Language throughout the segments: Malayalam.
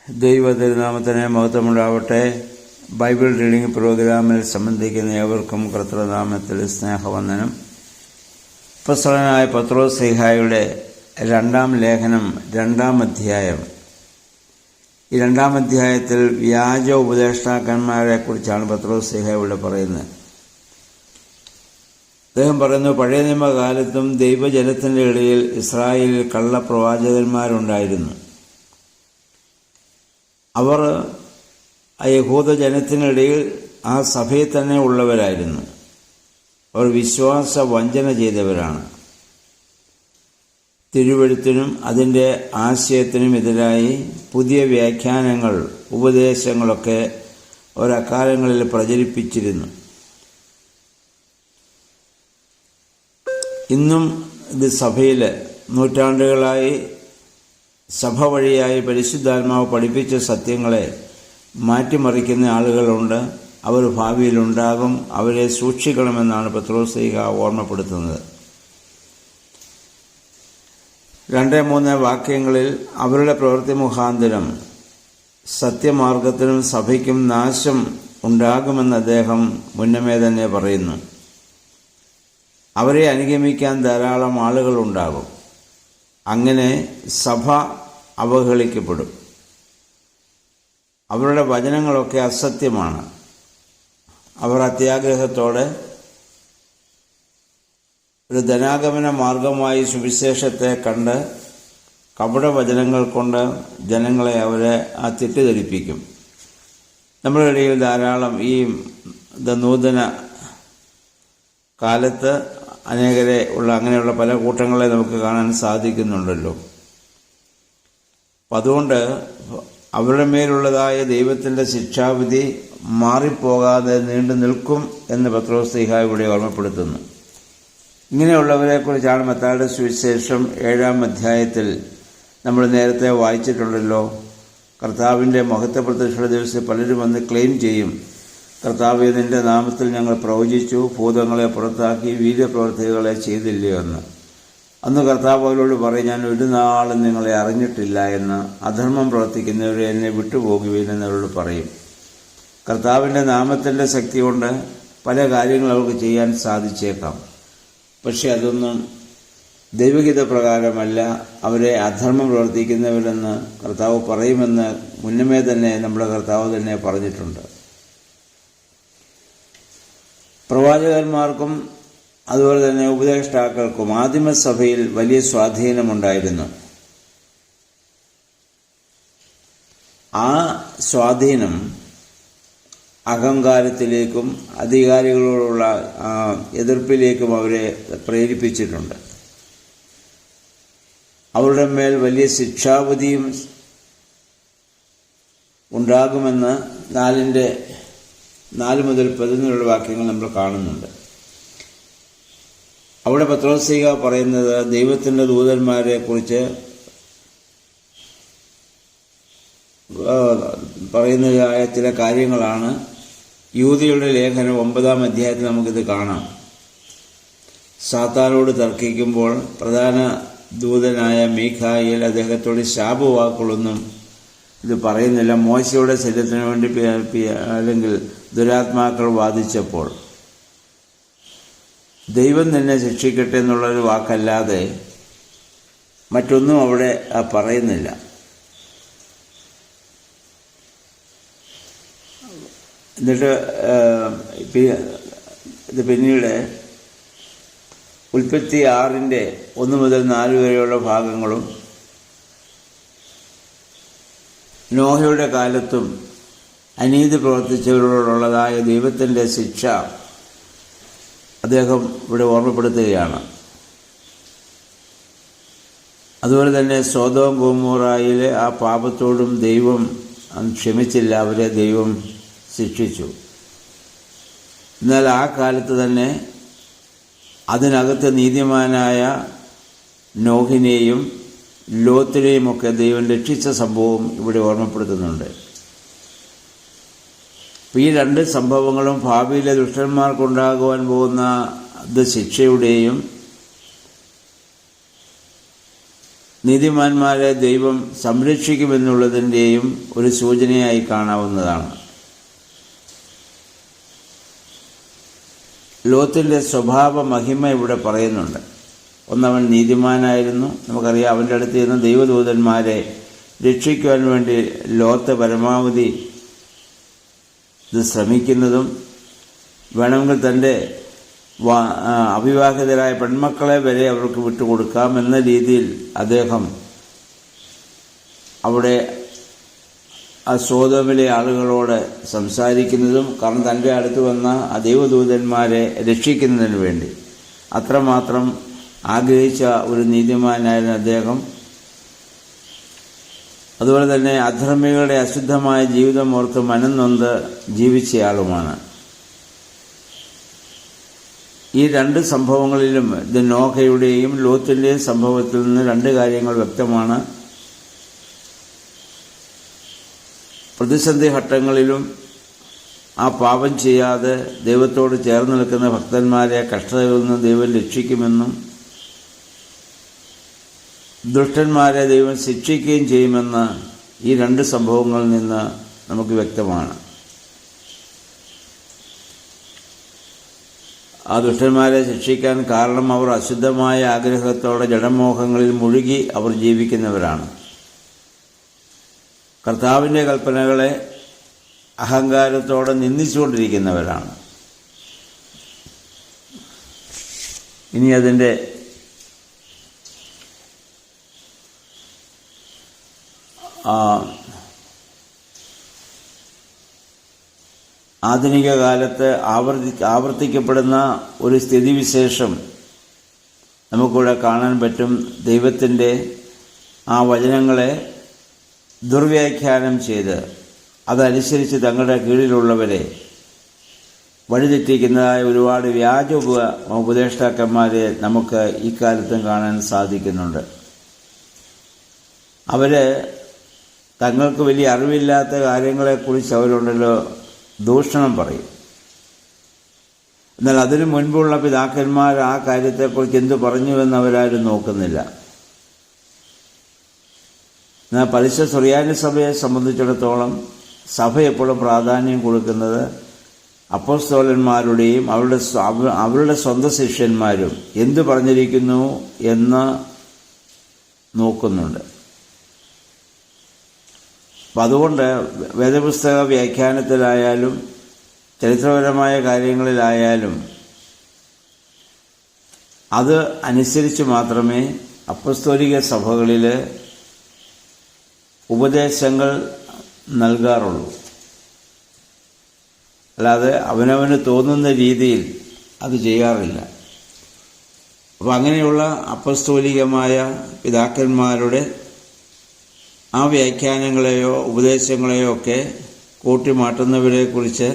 ദൈവതിരുനാമത്തിന് മഹത്വമുണ്ടാവട്ടെ. ബൈബിൾ റീഡിംഗ് പ്രോഗ്രാമിൽ സംബന്ധിക്കുന്ന ഏവർക്കും കർത്തൃനാമത്തിൽ സ്നേഹവന്ദനം. അപ്പോസ്തലനായ പത്രോസ് ശ്ലീഹായുടെ രണ്ടാം ലേഖനം 2-ാം അധ്യായം. ഈ 2-ാം അധ്യായത്തിൽ വ്യാജ ഉപദേഷ്ടാക്കന്മാരെ കുറിച്ചാണ് പത്രോസ് ശ്ലീഹ ഇവിടെ പറയുന്നത്. അദ്ദേഹം പറയുന്നു, പഴയ നിയമകാലത്തും ദൈവജനത്തിൻ്റെ ഇടയിൽ ഇസ്രായേലിൽ കള്ളപ്രവാചകന്മാരുണ്ടായിരുന്നു. അവർ യഹൂദജനത്തിനിടയിൽ ആ സഭയിൽ തന്നെ ഉള്ളവരായിരുന്നു. അവർ വിശ്വാസ വഞ്ചന ചെയ്തവരാണ്. തിരുവെഴുത്തിനും അതിൻ്റെ ആശയത്തിനും എതിരായി പുതിയ വ്യാഖ്യാനങ്ങൾ, ഉപദേശങ്ങളൊക്കെ ഒരക്കാലങ്ങളിൽ പ്രചരിപ്പിച്ചിരുന്നു. ഇന്നും ഇത് സഭയിൽ നൂറ്റാണ്ടുകളായി സഭ വഴിയായി പരിശുദ്ധാത്മാവ് പഠിപ്പിച്ച സത്യങ്ങളെ മാറ്റിമറിക്കുന്ന ആളുകളുണ്ട്. അവർ ഭാവിയിലുണ്ടാകും. അവരെ സൂക്ഷിക്കണമെന്നാണ് പത്രോസ് ശ്ലീഹ ഓർമ്മപ്പെടുത്തുന്നത്. 2-3 വാക്യങ്ങളിൽ അവരുടെ പ്രവൃത്തി മുഖാന്തരം സത്യമാർഗത്തിനും സഭയ്ക്കും നാശം ഉണ്ടാകുമെന്ന് അദ്ദേഹം മുന്നമേ തന്നെ പറയുന്നു. അവരെ അനുഗമിക്കാൻ ധാരാളം ആളുകളുണ്ടാകും. അങ്ങനെ സഭ അവഹേളിക്കപ്പെടും. അവരുടെ വചനങ്ങളൊക്കെ അസത്യമാണ്. അവർ അത്യാഗ്രഹത്തോടെ ഒരു ധനാഗമന മാർഗമായി സുവിശേഷത്തെ കണ്ട് കപടവചനങ്ങൾ കൊണ്ട് ജനങ്ങളെ അവരെ തെറ്റിദ്ധരിപ്പിക്കും. നമ്മുടെ ഇടയിൽ ധാരാളം ഈ നൂതന കാലത്ത് അനേകരെ അങ്ങനെയുള്ള പല കൂട്ടങ്ങളെ നമുക്ക് കാണാൻ സാധിക്കുന്നുണ്ടല്ലോ. അപ്പം അതുകൊണ്ട് അവരുടെ മേലുള്ളതായ ദൈവത്തിൻ്റെ ശിക്ഷാവിധി മാറിപ്പോകാതെ നീണ്ടു നിൽക്കും എന്ന് പത്രോസ് ശ്ലീഹ ഇവിടെ ഓർമ്മപ്പെടുത്തുന്നു. ഇങ്ങനെയുള്ളവരെക്കുറിച്ചാണ് മത്തായിയുടെ സുവിശേഷം 7-ാം അധ്യായത്തിൽ നമ്മൾ നേരത്തെ വായിച്ചിട്ടുണ്ടല്ലോ. കർത്താവിൻ്റെ മഹത്വ പ്രത്യക്ഷ ദിവസം പലരും വന്ന് ക്ലെയിം ചെയ്യും, കർത്താവേ, നിന്റെ നാമത്തിൽ ഞങ്ങൾ പ്രവചിച്ചു, ഭൂതങ്ങളെ പുറത്താക്കി, വീര്യപ്രവർത്തികളെ ചെയ്തില്ലയോ എന്ന്. അന്ന് കർത്താവ് അവരോട് പറയും, ഞാൻ ഒരു നാളും നിങ്ങളെ അറിഞ്ഞിട്ടില്ല എന്ന്. അധർമ്മം പ്രവർത്തിക്കുന്നവരെ എന്നെ വിട്ടുപോകുകയെന്ന് അവരോട് പറയും. കർത്താവിൻ്റെ നാമത്തിൻ്റെ ശക്തി കൊണ്ട് പല കാര്യങ്ങളും അവർക്ക് ചെയ്യാൻ സാധിച്ചേക്കാം. പക്ഷെ അതൊന്നും ദൈവഹിത പ്രകാരമല്ല. അവരെ അധർമ്മം പ്രവർത്തിക്കുന്നവരെന്ന് കർത്താവ് പറയുമെന്ന് മുന്നമേ തന്നെ നമ്മുടെ കർത്താവ് തന്നെ പറഞ്ഞിട്ടുണ്ട്. പ്രവാചകന്മാർക്കും അതുപോലെ തന്നെ ഉപദേഷ്ടാക്കൾക്കും ആദിമസഭയിൽ വലിയ സ്വാധീനമുണ്ടായിരുന്നു. ആ സ്വാധീനം അഹങ്കാരത്തിലേക്കും അധികാരികളോടുള്ള എതിർപ്പിലേക്കും അവരെ പ്രേരിപ്പിച്ചിട്ടുണ്ട്. അവരുടെ മേൽ വലിയ ശിക്ഷാവിധിയും ഉണ്ടാകുമെന്ന് 4 മുതൽ 11 വാക്യങ്ങൾ നമ്മൾ കാണുന്നുണ്ട്. അവിടെ പത്രോസ് ശ്ലീഹ പറയുന്നത് ദൈവത്തിൻ്റെ ദൂതന്മാരെ കുറിച്ച് പറയുന്നതായ ചില കാര്യങ്ങളാണ്. യൂദയുടെ ലേഖനം 9-ാം അധ്യായത്തിൽ നമുക്കിത് കാണാം. സാത്താനോട് തർക്കിക്കുമ്പോൾ പ്രധാന ദൂതനായ മീഖായേൽ അദ്ദേഹത്തോട് ശാപവാക്കുകളൊന്നും ഇത് പറയുന്നില്ല. മോശയുടെ ശരീരത്തിന് വേണ്ടി അല്ലെങ്കിൽ ദുരാത്മാക്കൾ വാദിച്ചപ്പോൾ ദൈവം നിന്നെ ശിക്ഷിക്കട്ടെ എന്നുള്ളൊരു വാക്കല്ലാതെ മറ്റൊന്നും അവിടെ പറയുന്നില്ല. എന്നിട്ട് ഇത് പിന്നീട് ഉൽപ്പത്തി 6-ന്റെ 1 മുതൽ 4 വരെയുള്ള ഭാഗങ്ങളും നോഹയുടെ കാലത്തും അനീതി പ്രവർത്തിച്ചവരോടുള്ളതായ ദൈവത്തിൻ്റെ ശിക്ഷ അദ്ദേഹം ഇവിടെ ഓർമ്മപ്പെടുത്തുകയാണ്. അതുപോലെ തന്നെ സൊദോം ഗൊമോറയിലെ ആ പാപത്തോടും ദൈവം ക്ഷമിച്ചില്ല, അവരെ ദൈവം ശിക്ഷിച്ചു. എന്നാൽ ആ കാലത്ത് തന്നെ അതിനകത്ത് നീതിമാനായ നോഹിനെയും ലോത്തിനെയുമൊക്കെ ദൈവം രക്ഷിച്ച സംഭവം ഇവിടെ ഓർമ്മപ്പെടുത്തുന്നുണ്ട്. ഈ 2 സംഭവങ്ങളും ഭാവിയിലെ ദുഷ്ടന്മാർക്കുണ്ടാകുവാൻ പോകുന്ന ശിക്ഷയുടെയും നീതിമാന്മാരെ ദൈവം സംരക്ഷിക്കുമെന്നുള്ളതിൻ്റെയും ഒരു സൂചനയായി കാണാവുന്നതാണ്. ലോത്തിന്റെ സ്വഭാവ മഹിമ ഇവിടെ പറയുന്നുണ്ട്. ഒന്നവൻ നീതിമാനായിരുന്നു. നമുക്കറിയാം, അവൻ്റെ അടുത്ത് നിന്ന് ദൈവദൂതന്മാരെ രക്ഷിക്കുവാൻ വേണ്ടി ലോത്ത് പരമാവധി ഇത് ശ്രമിക്കുന്നതും, വേണമെങ്കിൽ തൻ്റെ അവിവാഹിതരായ പെൺമക്കളെ വരെ അവർക്ക് വിട്ടുകൊടുക്കാമെന്ന രീതിയിൽ അദ്ദേഹം അവിടെ ആ സോദോമിലെ ആളുകളോട് സംസാരിക്കുന്നതും, കാരണം തൻ്റെ അടുത്ത് വന്ന ആ ദൈവദൂതന്മാരെ രക്ഷിക്കുന്നതിന് വേണ്ടി അത്രമാത്രം ആഗ്രഹിച്ച ഒരു നീതിമാനായിരുന്ന അദ്ദേഹം. അതുപോലെ തന്നെ അധർമ്മികളുടെ അശുദ്ധമായ ജീവിതം ഓർത്ത് മനംനൊന്ത് ജീവിച്ചയാളുമാണ്. ഈ രണ്ട് സംഭവങ്ങളിലും ഇത് നോഹയുടെയും ലോത്തിൻ്റെയും സംഭവത്തിൽ നിന്ന് രണ്ട് കാര്യങ്ങൾ വ്യക്തമാണ്. പ്രതിസന്ധി ഘട്ടങ്ങളിലും ആ പാപം ചെയ്യാതെ ദൈവത്തോട് ചേർന്ന് നിൽക്കുന്ന ഭക്തന്മാരെ കഷ്ടതയിൽ നിന്ന് ദൈവം രക്ഷിക്കുമെന്നും ദുഷ്ടന്മാരെ ദൈവം ശിക്ഷിക്കുകയും ചെയ്യുമെന്ന് ഈ രണ്ട് സംഭവങ്ങളിൽ നിന്ന് നമുക്ക് വ്യക്തമാണ്. ആ ദുഷ്ടന്മാരെ ശിക്ഷിക്കാൻ കാരണം അവർ അശുദ്ധമായ ആഗ്രഹത്തോടെ ജഡമോഹങ്ങളിൽ മുഴുകി അവർ ജീവിക്കുന്നവരാണ്. കർത്താവിൻ്റെ കൽപ്പനകളെ അഹങ്കാരത്തോടെ നിന്ദിച്ചുകൊണ്ടിരിക്കുന്നവരാണ്. ഇനി അതിൻ്റെ ആധുനിക കാലത്ത് ആവർത്തിക്കപ്പെടുന്ന ഒരു സ്ഥിതിവിശേഷം നമുക്കിവിടെ കാണാൻ പറ്റും. ദൈവത്തിൻ്റെ ആ വചനങ്ങളെ ദുർവ്യാഖ്യാനം ചെയ്ത് അതനുസരിച്ച് തങ്ങളുടെ കീഴിലുള്ളവരെ വഴിതെറ്റിക്കുന്നതായ ഒരുപാട് വ്യാജ ഉപദേഷ്ടാക്കന്മാരെ നമുക്ക് ഇക്കാലത്തും കാണാൻ സാധിക്കുന്നുണ്ട്. അവര് തങ്ങൾക്ക് വലിയ അറിവില്ലാത്ത കാര്യങ്ങളെക്കുറിച്ച് അവരുണ്ടല്ലോ ദൂഷണം പറയും. എന്നാൽ അതിനു മുൻപുള്ള പിതാക്കന്മാർ ആ കാര്യത്തെക്കുറിച്ച് എന്തു പറഞ്ഞുവെന്ന് അവരാരും നോക്കുന്നില്ല. എന്നാൽ പരിശുദ്ധ സുറിയാനി സഭയെ സംബന്ധിച്ചിടത്തോളം സഭ എപ്പോഴും പ്രാധാന്യം കൊടുക്കുന്നത് അപ്പോസ്തലന്മാരുടെയും അവരുടെ സ്വന്തം ശിഷ്യന്മാരും എന്തു പറഞ്ഞിരിക്കുന്നു എന്ന് നോക്കുന്നുണ്ട്. അപ്പം അതുകൊണ്ട് വേദപുസ്തക വ്യാഖ്യാനത്തിലായാലും ചരിത്രപരമായ കാര്യങ്ങളിലായാലും അത് അനുസരിച്ച് മാത്രമേ അപ്പസ്തോലിക സഭകളിൽ ഉപദേശങ്ങൾ നൽകാറുള്ളൂ. അല്ലാതെ അവനവന് തോന്നുന്ന രീതിയിൽ അത് ചെയ്യാറില്ല. അപ്പം അങ്ങനെയുള്ള അപ്പസ്തോലികമായ പിതാക്കന്മാരുടെ ആ വ്യാഖ്യാനങ്ങളെയോ ഉപദേശങ്ങളെയോ ഒക്കെ കൂട്ടിമാറ്റുന്നവരെക്കുറിച്ച്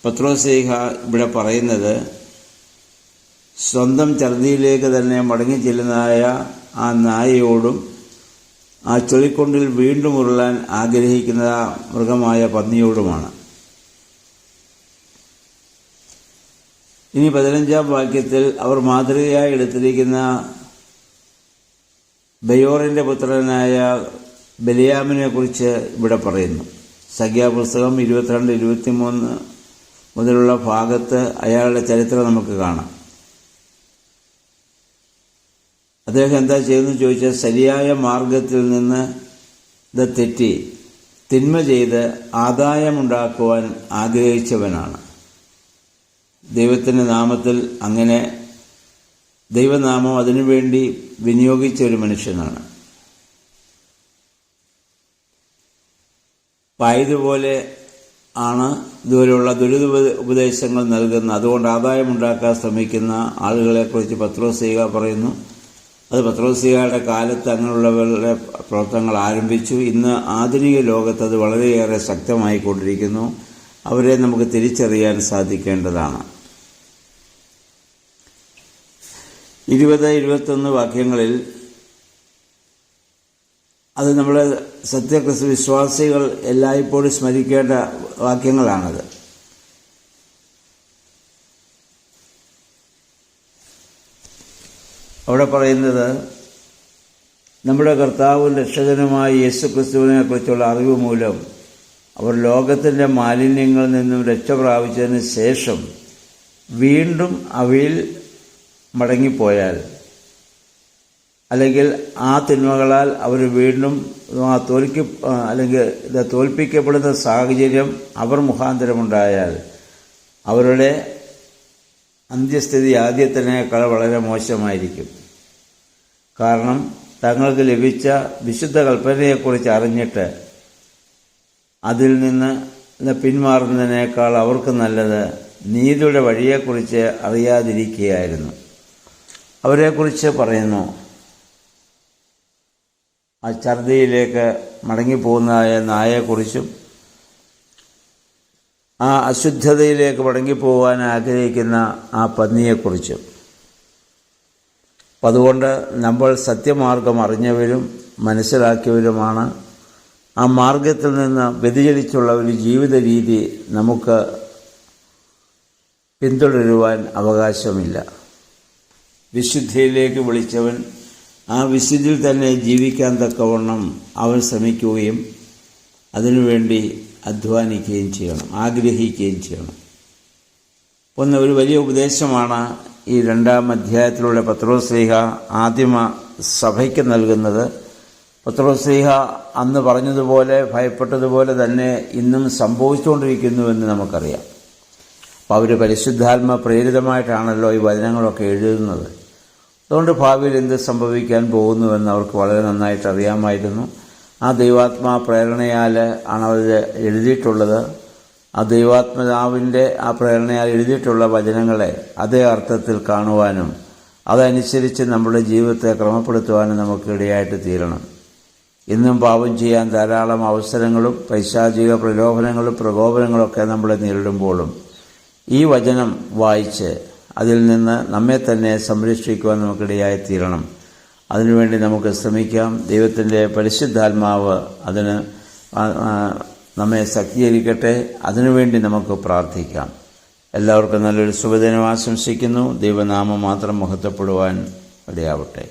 പത്രോസ്ലീഹ ഇവിടെ പറയുന്നത് സ്വന്തം ഛർദിയിലേക്ക് തന്നെ മടങ്ങി ചെല്ലുന്നതായ ആ നായയോടും ആ ചൊളിക്കൊണ്ടിൽ വീണ്ടും ഉരുളാൻ ആഗ്രഹിക്കുന്ന മൃഗമായ പന്നിയോടുമാണ്. ഇനി 15-ാം വാക്യത്തിൽ അവർ മാതൃകയായി എടുത്തിരിക്കുന്ന ബയോറിന്റെ പുത്രനായ ബലിയാമിനെ കുറിച്ച് ഇവിടെ പറയുന്നു. സംഖ്യാപുസ്തകം 22-23 മുതലുള്ള ഭാഗത്ത് അയാളുടെ ചരിത്രം നമുക്ക് കാണാം. അദ്ദേഹം എന്താ ചെയ്യുന്നത് ചോദിച്ചാൽ ശരിയായ മാർഗത്തിൽ നിന്ന് ഇത് തെറ്റി തിന്മ ചെയ്ത് ആദായമുണ്ടാക്കുവാൻ ആഗ്രഹിച്ചവനാണ്. ദൈവത്തിൻ്റെ നാമത്തിൽ അങ്ങനെ ദൈവനാമം അതിനുവേണ്ടി വിനിയോഗിച്ച ഒരു മനുഷ്യനാണ്. ആയതുപോലെ ആണ് ഇതുപോലെയുള്ള ഉപദേശങ്ങൾ നൽകുന്ന, അതുകൊണ്ട് ആദായമുണ്ടാക്കാൻ ശ്രമിക്കുന്ന ആളുകളെക്കുറിച്ച് പത്രോസ്ലീഹ പറയുന്നു. അത് പത്രോസ്ലീഹയുടെ കാലത്ത് അങ്ങനെയുള്ളവരുടെ പ്രവർത്തനങ്ങൾ ആരംഭിച്ചു. ഇന്ന് ആധുനിക ലോകത്ത് അത് വളരെയേറെ ശക്തമായിക്കൊണ്ടിരിക്കുന്നു. അവരെ നമുക്ക് തിരിച്ചറിയാൻ സാധിക്കേണ്ടതാണ്. 20-21 വാക്യങ്ങളിൽ അത് നമ്മൾ സത്യക്രിസ്തു വിശ്വാസികൾ എല്ലായ്പ്പോഴും സ്മരിക്കേണ്ട വാക്യങ്ങളാണത്. അവിടെ പറയുന്നത് നമ്മുടെ കർത്താവും രക്ഷകനുമായ യേശുക്രിസ്തുവിനെ കുറിച്ചുള്ള അറിവ് മൂലം അവർ ലോകത്തിൻ്റെ മാലിന്യങ്ങളിൽ നിന്നും രക്ഷ പ്രാപിച്ചതിന് ശേഷം വീണ്ടും അവയിൽ മടങ്ങിപ്പോയാൽ, അല്ലെങ്കിൽ ആ തിന്മകളാൽ അവർ വീണ്ടും തോൽപ്പിക്കപ്പെടുന്ന സാഹചര്യം അവർ മുഖാന്തരമുണ്ടായാൽ അവരുടെ അന്ത്യസ്ഥിതി ആദ്യത്തിനേക്കാൾ വളരെ മോശമായിരിക്കും. കാരണം തങ്ങൾക്ക് ലഭിച്ച വിശുദ്ധ കൽപ്പനയെക്കുറിച്ച് അറിഞ്ഞിട്ട് അതിൽ നിന്ന് പിന്മാറുന്നതിനേക്കാൾ അവർക്ക് നല്ലത് നീതിയുടെ വഴിയെക്കുറിച്ച് അറിയാതിരിക്കുകയായിരുന്നു. അവരെക്കുറിച്ച് പറയുന്നു, ആ ഛർദിയിലേക്ക് മടങ്ങിപ്പോകുന്നതായ നായയെക്കുറിച്ചും ആ അശുദ്ധതയിലേക്ക് മടങ്ങിപ്പോകാൻ ആഗ്രഹിക്കുന്ന ആ പന്നിയെക്കുറിച്ചും. അപ്പം അതുകൊണ്ട് നമ്മൾ സത്യമാർഗം അറിഞ്ഞവരും മനസ്സിലാക്കിയവരുമാണ്. ആ മാർഗത്തിൽ നിന്ന് വ്യതിചലിച്ചുള്ള ഒരു ജീവിത രീതി നമുക്ക് പിന്തുടരുവാൻ അവകാശമില്ല. വിശുദ്ധിയിലേക്ക് വിളിച്ചവൻ ആ വിശുദ്ധിയിൽ തന്നെ ജീവിക്കാൻ തക്കവണ്ണം അവൻ ശ്രമിക്കുകയും അതിനുവേണ്ടി അധ്വാനിക്കുകയും ചെയ്യണം, ആഗ്രഹിക്കുകയും ചെയ്യണം. ഒരു വലിയ ഉപദേശമാണ് ഈ 2-ാം അധ്യായത്തിലൂടെ പത്രോസ്ലീഹ ആദിമ സഭയ്ക്ക് നൽകുന്നത്. പത്രോസ്ലീഹ അന്ന് പറഞ്ഞതുപോലെ ഭയപ്പെട്ടതുപോലെ തന്നെ ഇന്നും സംഭവിച്ചുകൊണ്ടിരിക്കുന്നുവെന്ന് നമുക്കറിയാം. അപ്പോൾ അവർ പരിശുദ്ധാത്മ പ്രേരിതമായിട്ടാണല്ലോ ഈ വചനങ്ങളൊക്കെ എഴുതുന്നത്. അതുകൊണ്ട് ഭാവിയിൽ എന്ത് സംഭവിക്കാൻ പോകുന്നുവെന്ന് അവർക്ക് വളരെ നന്നായിട്ട് അറിയാമായിരുന്നു. ആ ദൈവാത്മാ പ്രേരണയാൽ ആണ് അവർ എഴുതിയിട്ടുള്ളത്. ആ ദൈവാത്മാവിൻ്റെ ആ പ്രേരണയാൽ എഴുതിയിട്ടുള്ള വചനങ്ങളെ അതേ അർത്ഥത്തിൽ കാണുവാനും അതനുസരിച്ച് നമ്മുടെ ജീവിതത്തെ ക്രമപ്പെടുത്തുവാനും നമുക്ക് ഇടയായിട്ട് തീരണം. ഇന്നും പാപം ചെയ്യാൻ ധാരാളം അവസരങ്ങളും പൈശാചിക പ്രലോഭനങ്ങളും പ്രകോപനങ്ങളൊക്കെ നമ്മളെ നേരിടുമ്പോഴും ഈ വചനം വായിച്ച് അതിൽ നിന്ന് നമ്മെ തന്നെ സംരക്ഷിക്കുവാൻ നമുക്കിടയായി തീരണം. അതിനുവേണ്ടി നമുക്ക് ശ്രമിക്കാം. ദൈവത്തിൻ്റെ പരിശുദ്ധാത്മാവ് അതിന് നമ്മെ ശക്തീകരിക്കട്ടെ. അതിനുവേണ്ടി നമുക്ക് പ്രാർത്ഥിക്കാം. എല്ലാവർക്കും നല്ലൊരു ശുഭദിനം ആശംസിക്കുന്നു. ദൈവനാമം മാത്രം മഹത്വപ്പെടുവാൻ ഇടയാവട്ടെ.